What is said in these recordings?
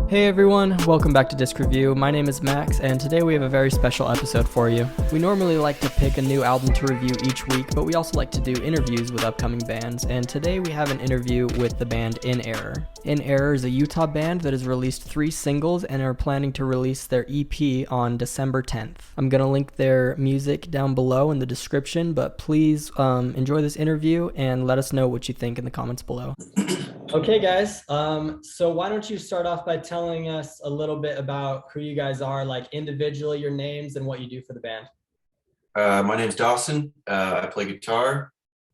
Hey everyone, welcome back to Disc Review. My name is Max, and today we have a very special episode for you. We normally like to pick a new album to review each week, but we also like to do interviews with upcoming bands, and today we have an interview with the band In Error. In Error is a Utah band that has released 3 singles and are planning to release their EP on December 10th. I'm going to link their music down below in the description, but please enjoy this interview and let us know what you think in the comments below. Okay, guys. So why don't you start off by telling us a little bit about who you guys are, like individually, your names, and what you do for the band. My name's Dawson. I play guitar.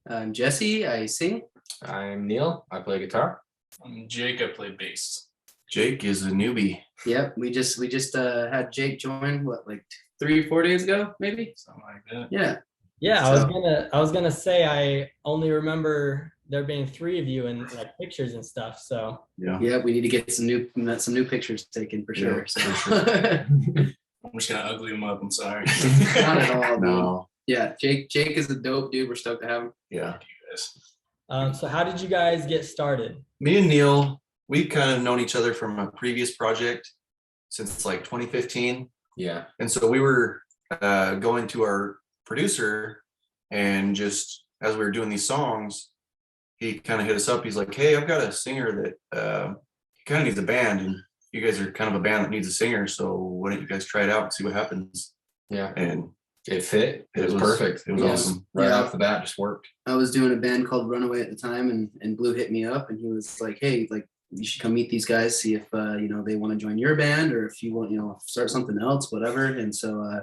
I'm Jesse. I sing. I'm Neil. I play guitar. I'm Jake. I play bass. Jake is a newbie. Yep. We just had Jake join like 3-4 days ago, maybe. Something like that. Yeah. Yeah, I was gonna say I only remember there being 3 of you in like pictures and stuff. So Yeah. We need to get some new pictures taken for sure. So. I'm just gonna ugly him up. I'm sorry. Not at all. No. Yeah. Jake is a dope dude. We're stoked to have him. Yeah. You guys. So how did you guys get started? Me and Neil, we've kind of known each other from a previous project since like 2015. Yeah. And so we were going to our producer, and just as we were doing these songs, he kind of hit us up. He's like, hey, I've got a singer that he kind of needs a band, and you guys are kind of a band that needs a singer, so why don't you guys try it out and see what happens? Yeah. And It fit. It was perfect. It was awesome. Right Yeah. off the bat, just worked. I was doing a band called Runaway at the time, and Blue hit me up, and he was like, hey, like you should come meet these guys, see if they want to join your band, or if you want start something else, whatever. And so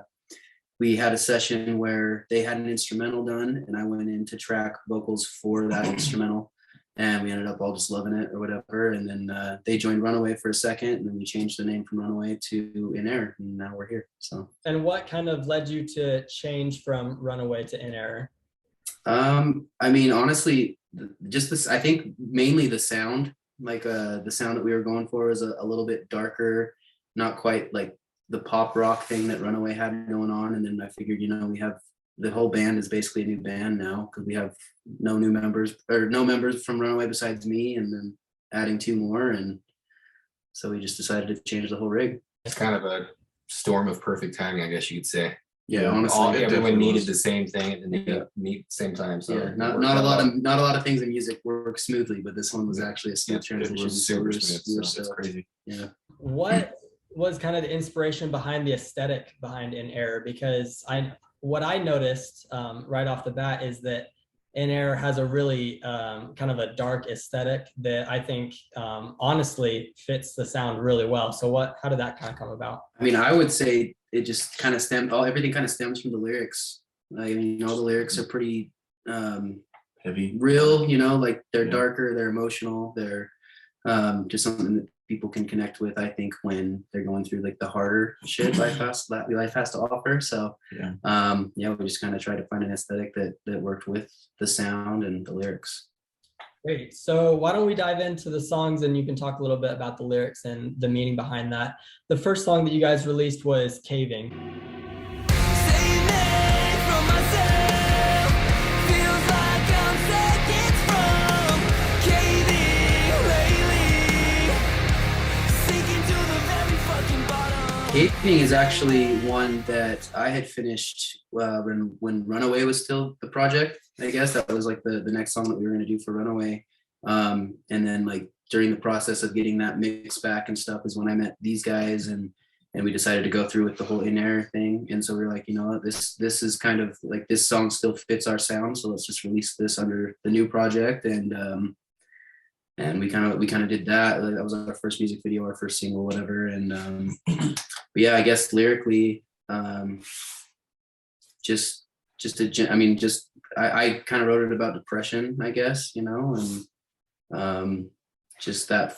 we had a session where they had an instrumental done, and I went in to track vocals for that instrumental, and we ended up all just loving it or whatever. And then they joined Runaway for a second, and then we changed the name from Runaway to In Error, and now we're here. So And what kind of led you to change from Runaway to In Error? I mean, honestly, just this, I think mainly the sound, like the sound that we were going for was a little bit darker, not quite like the pop rock thing that Runaway had going on. And then I figured, we have the whole band is basically a new band now, because we have no members from Runaway besides me, and then adding 2 more. And so we just decided to change the whole rig. It's kind of a storm of perfect timing, I guess you could say. Yeah, honestly, Everyone needed was. the same thing at the same time. So yeah, it not worked a out lot well. of not a lot of things in music work smoothly, but this one was actually a smooth It transition. was So super we're smooth, we're so It's stoked. crazy. Yeah. What was kind of the inspiration behind the aesthetic behind In Error? Because what I noticed right off the bat is that In Error has a really kind of a dark aesthetic that I think honestly fits the sound really well. So how did that kind of come about? I mean, I would say it just kind of everything kind of stems from the lyrics. I mean, the lyrics are pretty Heavy. real, like they're Yeah. darker, they're emotional, they're just something that people can connect with, I think, when they're going through like the harder shit life has to offer. So Yeah. we just kind of try to find an aesthetic that worked with the sound and the lyrics. Great. So why don't we dive into the songs, and you can talk a little bit about the lyrics and the meaning behind that. The first song that you guys released was Caving. Caving is actually one that I had finished when Runaway was still the project. I guess that was like the next song that we were going to do for Runaway. And then like during the process of getting that mix back and stuff is when I met these guys, and we decided to go through with the whole In Error thing. And so we we're like, this is kind of like, this song still fits our sound, so let's just release this under the new project. And we kind of did that. That was our first music video, our first single, whatever. And but yeah, I guess lyrically, I kind of wrote it about depression, I guess, and just that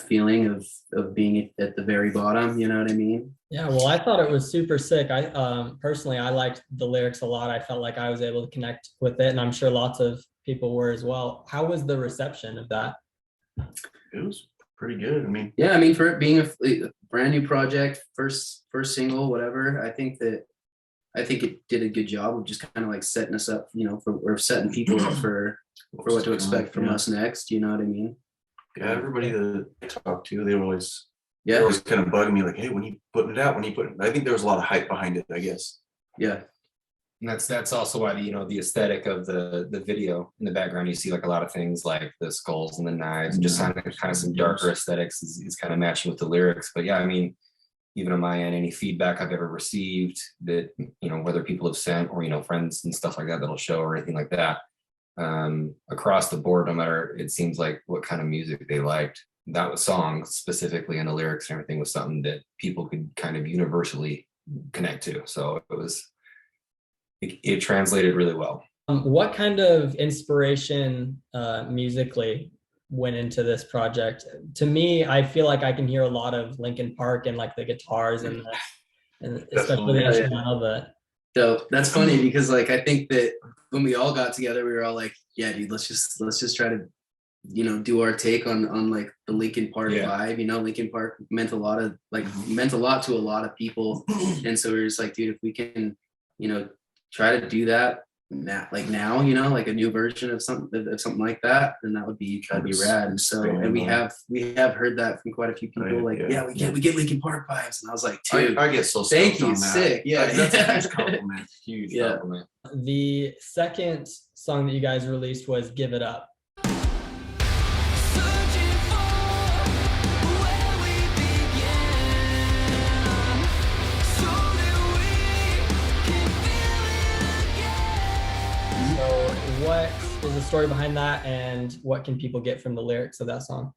feeling of being at the very bottom, you know what I mean? Yeah, well, I thought it was super sick. I personally, I liked the lyrics a lot. I felt like I was able to connect with it, and I'm sure lots of people were as well. How was the reception of that? It was pretty good. I mean, Yeah, I mean, for it being a brand new project, first single, whatever, I think it did a good job of just kind of like setting us up, or setting people up for what to expect from us next. You know what I mean? yeah, everybody that I talked to, they were always They're Yeah, always kind of bugging me like, hey, when you putting it out, when you put it, I think there was a lot of hype behind it, I guess. yeah, And that's also why the aesthetic of the video in the background, you see like a lot of things like the skulls and the knives and just kind of some darker aesthetics is kind of matching with the lyrics. But yeah, I mean, even on my end, any feedback I've ever received that, whether people have sent or, friends and stuff like that that'll show or anything like that, across the board, no matter, it seems like what kind of music they liked, that was songs specifically, and the lyrics and everything was something that people could kind of universally connect to. So it translated really well. What kind of inspiration musically went into this project? To me, I feel like I can hear a lot of Linkin Park and like the guitars and especially the Yeah, yeah. instrumental. But so that's funny because like I think that when we all got together, we were all like, yeah, dude, let's just try to, do our take on like the Linkin Park Yeah. vibe. Linkin Park meant a lot to a lot of people. And so we were just like, dude, if we can, try to do that now, like a new version of something like that, then that'd be rad. And so, and we have heard that from quite a few people. Like, yeah, we get Linkin Park vibes. And I was like, dude, I get so thank stoked you, on that. sick. Yeah, That's a huge compliment. Huge Yeah. compliment. the second song that you guys released was "Give It Up." So what is the story behind that, and what can people get from the lyrics of that song?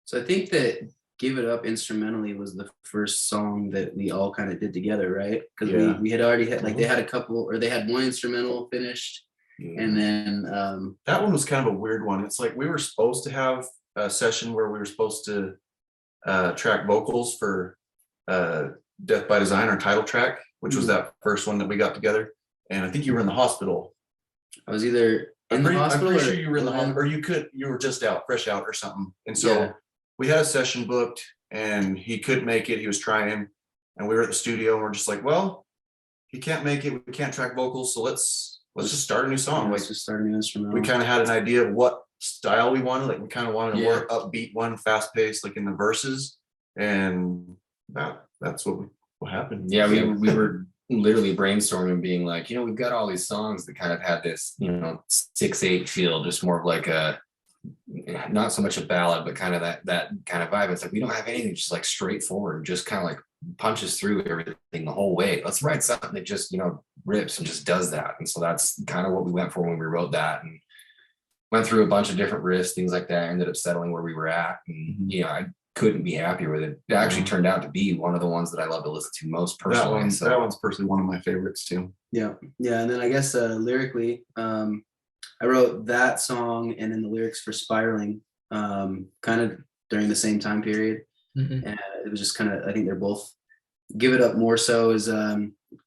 So I think that Give It Up instrumentally was the first song that we all kind of did together, right? Because Yeah. we had already had, like, they had a couple, or they had one instrumental finished, and then That one was kind of a weird one. It's like we were supposed to have a session where we were supposed to track vocals for Death by Design, our title track, which was that first one that we got together. And I think you were in the hospital. I was either in the hospital I'm or pretty sure you were in the hospital, or you were just out, fresh out or something. And so Yeah. we had a session booked and he couldn't make it. He was trying, and we were at the studio and we're just like, well, he can't make it. We can't track vocals. So let's just start a new song. Like, let's just start a new instrumental. we kind of had an idea of what style we wanted. Like, we kind of wanted a Yeah. more upbeat one, fast paced, like in the verses. And that's what happened. Yeah, we were literally brainstorming, being like, we've got all these songs that kind of had this, 6/8 feel, just more of like a, not so much a ballad, but kind of that kind of vibe. It's like, we don't have anything just like straightforward, just kind of like punches through everything the whole way. Let's write something that just, rips and just does that. And so that's kind of what we went for when we wrote that, and went through a bunch of different riffs, things like that, ended up settling where we were at. And, I couldn't be happier with it. It actually turned out to be one of the ones that I love to listen to most personally. That one's personally one of my favorites too. Yeah. And then I guess lyrically, I wrote that song and then the lyrics for Spiraling kind of during the same time period. Mhm. And it was just kind of, I think they're both, Give It Up more so is I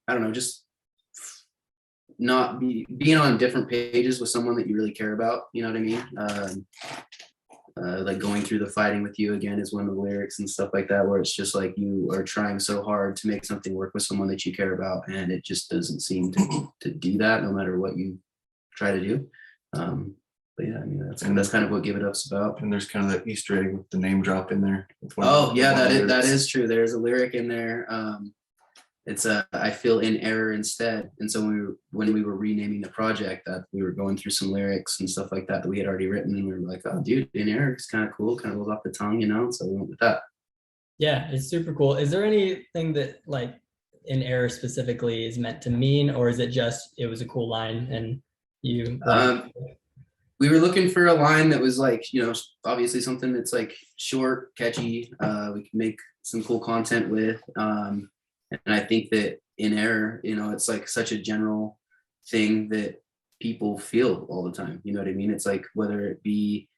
don't know, just not being on different pages with someone that you really care about, you know what I mean? Like going through the Fighting with You again is one of the lyrics and stuff like that, where it's just like you are trying so hard to make something work with someone that you care about, and it just doesn't seem to do that no matter what you try to do. But yeah, I mean, that's kind of what Give It Up's about. And there's kind of that Easter egg with the name drop in there. Oh yeah, that is true. There's a lyric in there. It's I feel in error instead. And so when we were renaming the project, that we were going through some lyrics and stuff like that we had already written, and we were like, oh dude, in error is kind of cool, kind of rolls off the tongue, So we went with that. Yeah, it's super cool. Is there anything that like in error specifically is meant to mean, or is it just it was a cool line and you? We were looking for a line that was like, obviously something that's like short, catchy. We can make some cool content with. And I think that in error, it's like such a general thing that people feel all the time. You know what I mean? It's like whether it be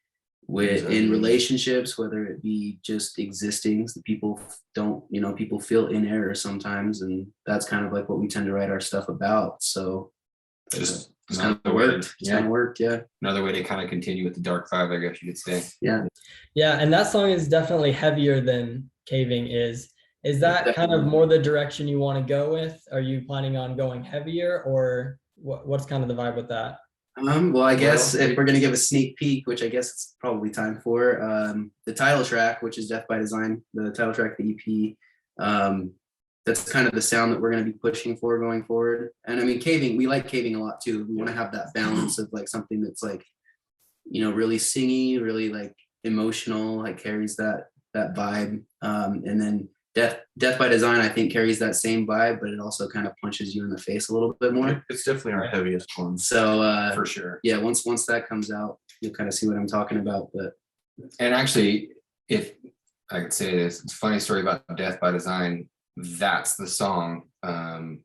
in relationships, whether it be just existing, people don't, people feel in error sometimes, and that's kind of like what we tend to write our stuff about. So Just it's kind of worked. It's kind of worked, yeah. Another way to kind of continue with the dark vibe, I guess you could say. Yeah. Yeah, and that song is definitely heavier than Caving is. Is that kind of more the direction you want to go with? Are you planning on going heavier, or what's kind of the vibe with that? Well, I guess Well, if we're gonna give a sneak peek, which I guess it's probably time for, the title track, which is Death by Design, the title track of the EP. That's kind of the sound that we're gonna be pushing for going forward. And I mean, caving, we like caving a lot too. We want to have that balance of like something that's like, really singy, really like emotional, like carries that vibe. And then Death by Design, I think carries that same vibe, but it also kind of punches you in the face a little bit more. It's definitely our heaviest one. So For sure. yeah, once that comes out, you'll kind of see what I'm talking about. But And actually, if I could say this, it's a funny story about Death by Design. That's the song that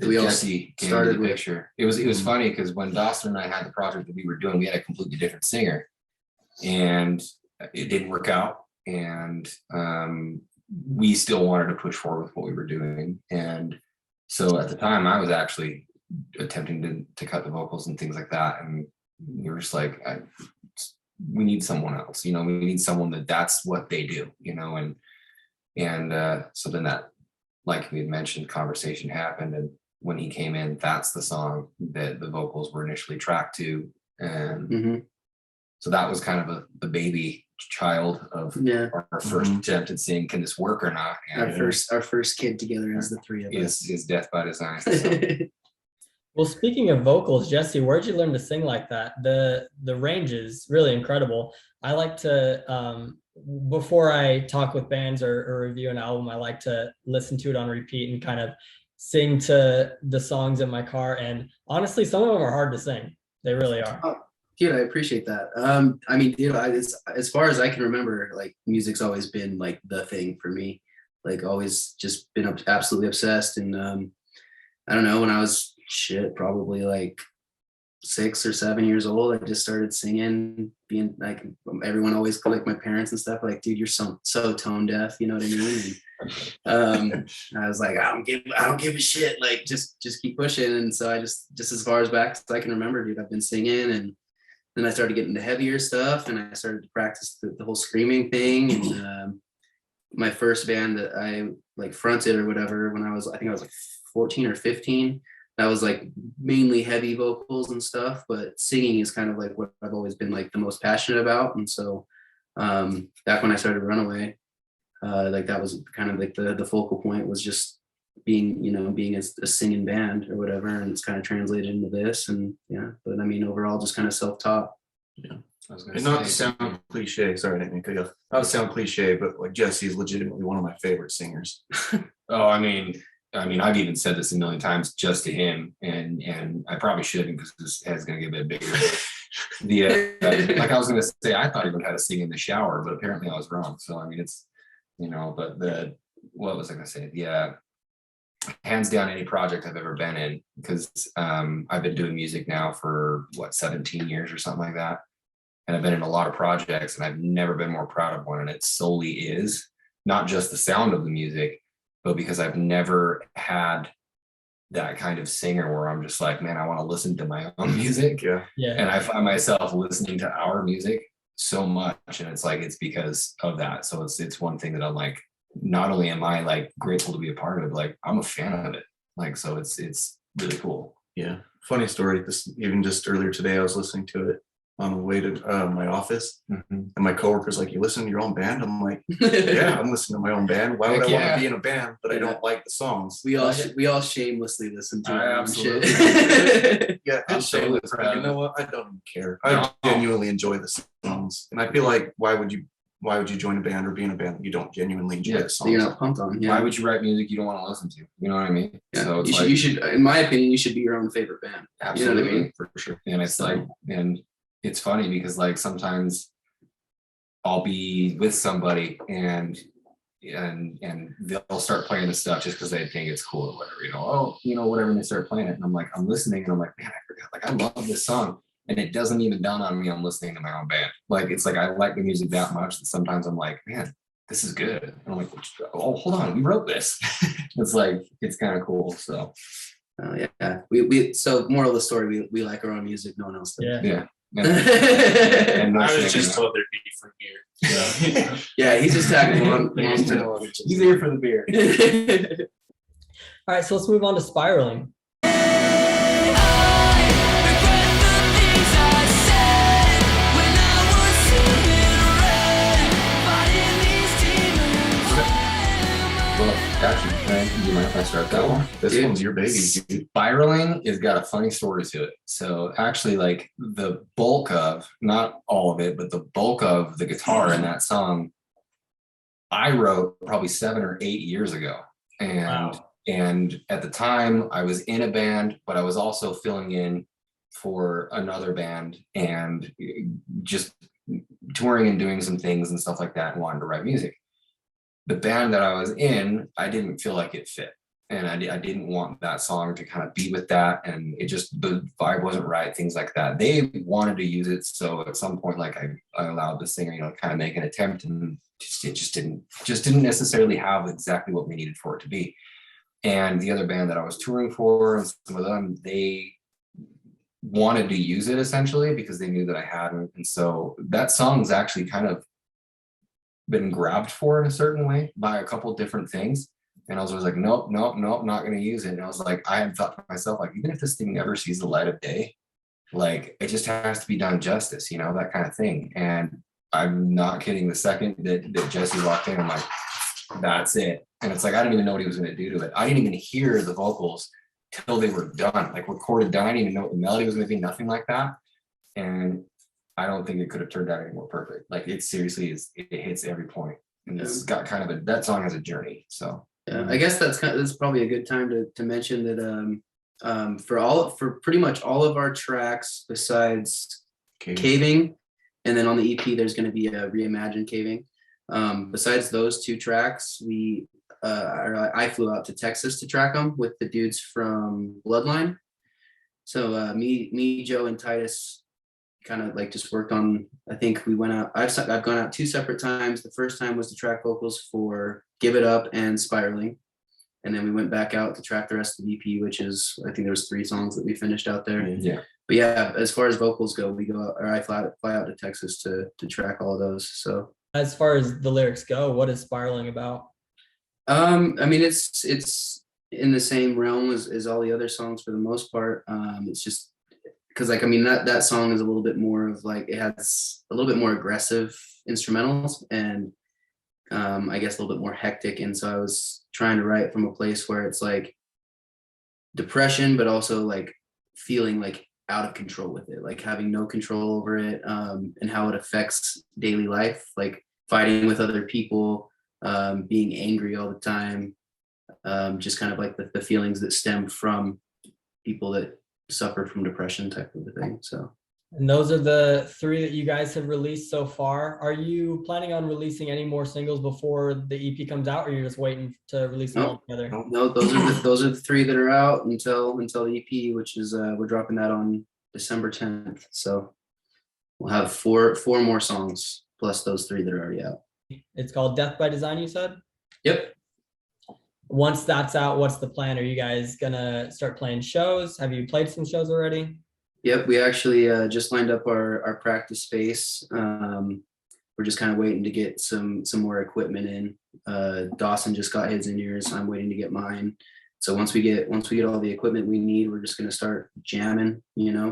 We all Jesse gave me started the with. picture. It was funny because when Dawson and I had the project that we were doing, we had a completely different singer, and it didn't work out. And we still wanted to push forward with what we were doing. And so at the time, I was actually attempting to cut the vocals and things like that. And we were just like, we need someone else, we need someone that's what they do, and so then that, like we had mentioned, conversation happened. And when he came in, that's the song that the vocals were initially tracked to. And so that was kind of the baby child of yeah, our first attempt at seeing, can this work or not? And our first kid together is the three of us. is Death by Design. So. Well, speaking of vocals, Jesse, where'd you learn to sing like that? The range is really incredible. I like to, before I talk with bands or review an album, I like to listen to it on repeat and kind of sing to the songs in my car. And honestly, some of them are hard to sing. They really are. Dude, I appreciate that. I mean, dude, as far as I can remember, like music's always been like the thing for me. Like always just been absolutely obsessed. And I don't know, when I was probably like 6 or 7 years old, I just started singing, being like, everyone always, like my parents and stuff, like, dude, you're so tone deaf, you know what I mean? And, I was like, I don't give a shit, like just keep pushing. And so I just as far as back as I can remember, dude, I've been singing. And then I started getting into heavier stuff, and I started to practice the whole screaming thing. And my first band that I like fronted or whatever, when I think I was like 14 or 15, that was like mainly heavy vocals and stuff, but singing is kind of like what I've always been like the most passionate about. And so back when I started Runaway, like that was kind of like the focal point, was just being a singing band or whatever. And it's kind of translated into this. And yeah, but I mean, overall, just kind of self-taught. Yeah. And not to sound cliche, sorry, I didn't mean to cut you off. Not to sound cliche, but like Jesse is legitimately one of my favorite singers. Oh, I mean, I've even said this a million times just to him, and I probably shouldn't, because this head's gonna get a bit bigger. Like I was gonna say, I thought he would have to sing in the shower, but apparently I was wrong. So I mean, it's but what was I gonna say? Yeah, hands down, any project I've ever been in, because I've been doing music now for 17 years or something like that, and I've been in a lot of projects, and I've never been more proud of one. And it solely is not just the sound of the music, but because I've never had that kind of singer where I'm just like, man, I want to listen to my own music. Yeah. And I find myself listening to our music so much, and it's because of that. So it's one thing that I'm like, not only am I like grateful to be a part of it, like I'm a fan of it. Like, so it's really cool. Yeah. Funny story. Even just earlier today, I was listening to it on the way to my office, and my coworker's like, "You listen to your own band?" I'm like, "Yeah, I'm listening to my own band. Why would I want to be in a band, but I don't like the songs?" We all shamelessly listen to our own Absolutely. shit. Yeah, I'm it's so shameless, but proud you of know what? I don't even care. I genuinely enjoy the songs, and I feel like why would you join a band or be in a band that you don't genuinely enjoy the So songs? you're not pumped on. Yeah. Why would you write music you don't want to listen to? You know what I mean? Yeah. So it's you should, in my opinion, you should be your own favorite band. absolutely, You know what I mean? for sure. And it's like, and it's funny because like sometimes I'll be with somebody and they'll start playing the stuff just because they think it's cool or whatever, whatever, and they start playing it, and I'm like, I'm listening, and I'm like, man, I forgot, like I love this song, and it doesn't even dawn on me I'm listening to my own band. Like it's like I like the music that much that sometimes I'm like, man, this is good. And I'm like, oh, hold on, we wrote this. It's like, it's kind of cool. So yeah, we so moral of the story, we like our own music, no one else does. yeah. And no I shame was in just that. told there'd be for beer. yeah, he's just tagging along. He's here for the beer. All right, so let's move on to Spiraling. I regret Actually, do you mind if I start that one? This Dude. one's your baby, dude. Spiraling has got a funny story to it. So actually, like the bulk of, not all of it, but the bulk of the guitar in that song, I wrote probably 7 or 8 years ago. And at the time I was in a band, but I was also filling in for another band and just touring and doing some things and stuff like that and wanted to write music. The band that I was in, I didn't feel like it fit. And I didn't want that song to kind of be with that. And it just, the vibe wasn't right, things like that. They wanted to use it. So at some point, like I allowed the singer, kind of make an attempt, and it just didn't necessarily have exactly what we needed for it to be. And the other band that I was touring for, and some of them, they wanted to use it essentially because they knew that I hadn't. And so that song's actually kind of been grabbed for in a certain way by a couple different things. And I was always like, nope, not going to use it. And I was like, I had thought to myself, like, even if this thing never sees the light of day, like it just has to be done justice, that kind of thing. And I'm not kidding. The second that Jesse walked in, I'm like, that's it. And it's like, I didn't even know what he was going to do to it. I didn't even hear the vocals till they were done, like recorded done. I didn't even know what the melody was going to be, nothing like that. And I don't think it could have turned out any more perfect. Like it seriously is, it hits every point. And it's got kind of that song has a journey. So Yeah, I guess that's probably a good time to mention that for pretty much all of our tracks besides Caving, and then on the EP there's going to be a Reimagined Caving. Besides those 2 tracks, I flew out to Texas to track them with the dudes from Bloodline. So me, Joe, and Titus kind of like just worked on. I think we went out. I've gone out 2 separate times. The first time was to track vocals for Give It Up and Spiraling, and then we went back out to track the rest of the EP, which is, I think there was 3 songs that we finished out there. yeah. But yeah, as far as vocals go, we go out, or I fly out to Texas to track all of those. So As far as the lyrics go, what is Spiraling about? I mean, it's in the same realm as all the other songs for the most part. It's just because, like, I mean, that song is a little bit more of like, it has a little bit more aggressive instrumentals and I guess a little bit more hectic. And so I was trying to write from a place where it's like depression, but also like feeling like out of control with it, like having no control over it, and how it affects daily life, like fighting with other people, being angry all the time, just kind of like the feelings that stem from people that suffer from depression type of a thing. So, And those are the 3 that you guys have released so far. Are you planning on releasing any more singles before the EP comes out, or you're just waiting to release them all together? no, those are the 3 that are out until the EP, which is we're dropping that on December 10th. So we'll have four more songs plus those 3 that are already out. It's called Death by Design, you said? Yep. Once that's out, what's the plan? Are you guys gonna start playing shows? Have you played some shows already? Yep, we actually just lined up our practice space. We're just kind of waiting to get some more equipment in. Dawson just got his in yours. I'm waiting to get mine. So once we get all the equipment we need, we're just gonna start jamming,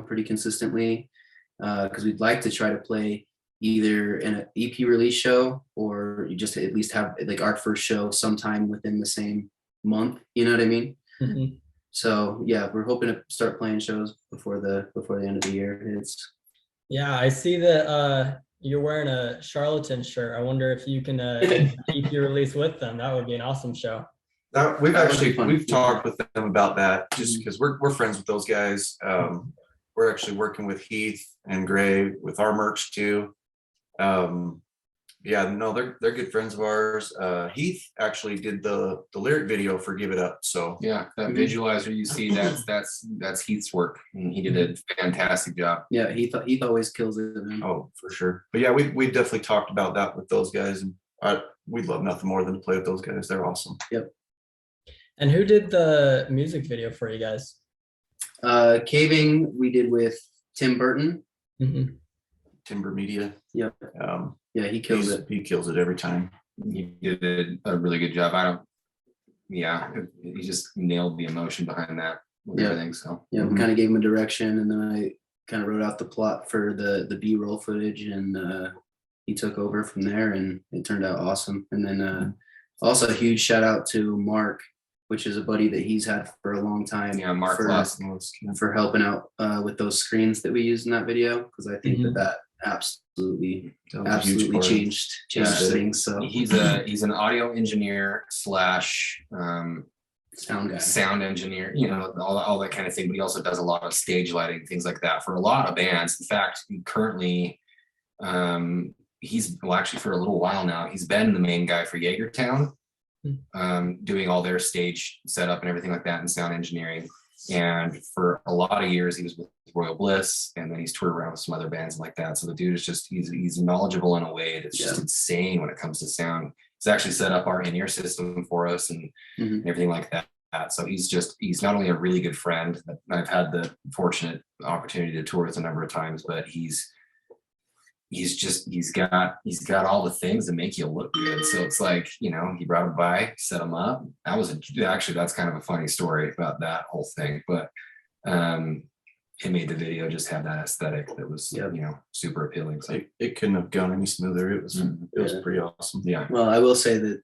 pretty consistently. Because we'd like to try to play either an EP release show or you just at least have like our first show sometime within the same month. You know what I mean? Mm-hmm. So yeah, we're hoping to start playing shows before the end of the year. Yeah, I see that you're wearing a Charlatan shirt. I wonder if you can keep your release with them. That would be an awesome show. We've talked with them about that just because we're friends with those guys. We're actually working with Heath and Gray with our merch too. Yeah, no, they're good friends of ours. Heath actually did the lyric video for Give It Up. So Yeah, that visualizer you see, that's Heath's work, and he did a fantastic job. Yeah, Heath always kills it, man. oh, for sure. But yeah, we definitely talked about that with those guys, and we'd love nothing more than to play with those guys. They're awesome. And who did the music video for you guys? Caving we did with Tim Burton. Mm-hmm. Timber Media. Yep. Yeah, he kills it. He kills it every time. He did a really good job. He just nailed the emotion behind that with everything. So Yeah, we kind of gave him a direction, and then I kind of wrote out the plot for the B-roll footage, and he took over from there, and it turned out awesome. And then Also, a huge shout out to Mark, which is a buddy that he's had for a long time. Yeah, Mark for, Lawson. for helping out with those screens that we used in that video, because I think Mhm. that absolutely That was a huge part. changed Yeah. things. So He's an audio engineer slash sound guy. sound engineer, you know, all that kind of thing. But he also does a lot of stage lighting, things like that for a lot of bands. In fact, currently, he's actually for a little while now, he's been the main guy for Jaegertown, doing all their stage setup and everything like that and sound engineering. And for a lot of years, he was with Royal Bliss, and then he's toured around with some other bands like that. So the dude is just he's knowledgeable in a way that's just insane when it comes to sound. He's actually set up our in-ear system for us and everything like that. So he's not only a really good friend that I've had the fortunate opportunity to tour with a number of times, but he's got all the things that make you look good. So it's like, you know, he brought him by, set him up. That's kind of a funny story about that whole thing, but it made the video just have that aesthetic that was, you know, super appealing. So It couldn't have gone any smoother. It was pretty awesome. yeah, Well, I will say that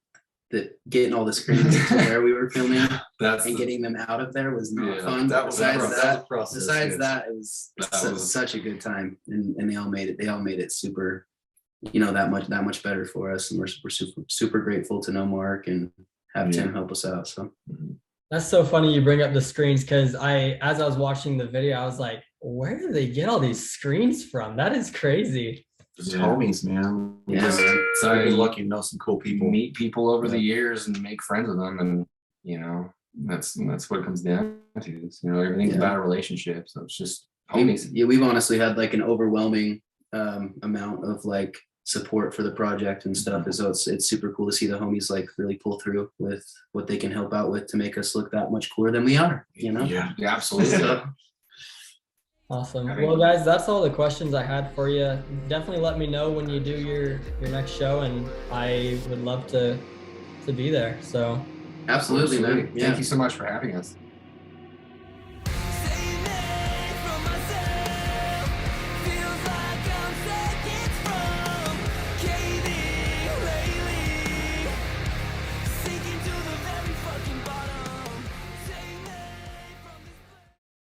getting all the screens to where we were filming and getting them out of there was not fun. That was Besides a process. that, it was That was- such a good time, and they all made it super, you know, that much better for us, and we're super grateful to know Mark and have Tim help us out. So That's so funny you bring up the screens, because as I was watching the video, I was like, where do they get all these screens from? That is crazy. Just homies, man. We Yeah. just So I've been lucky to know some cool people. meet people over the years and make friends with them, and you know, that's what it comes down to. You know, everything's about a relationship. So it's just homies. we've honestly had like an overwhelming amount of like support for the project and stuff. And so it's super cool to see the homies like really pull through with what they can help out with to make us look that much cooler than we are, you know? Yeah. Yeah, absolutely. Awesome. I mean- Well, guys, that's all the questions I had for you. Definitely let me know when you do your next show, and I would love to be there. So Absolutely, man. Yeah. Thank you so much for having us.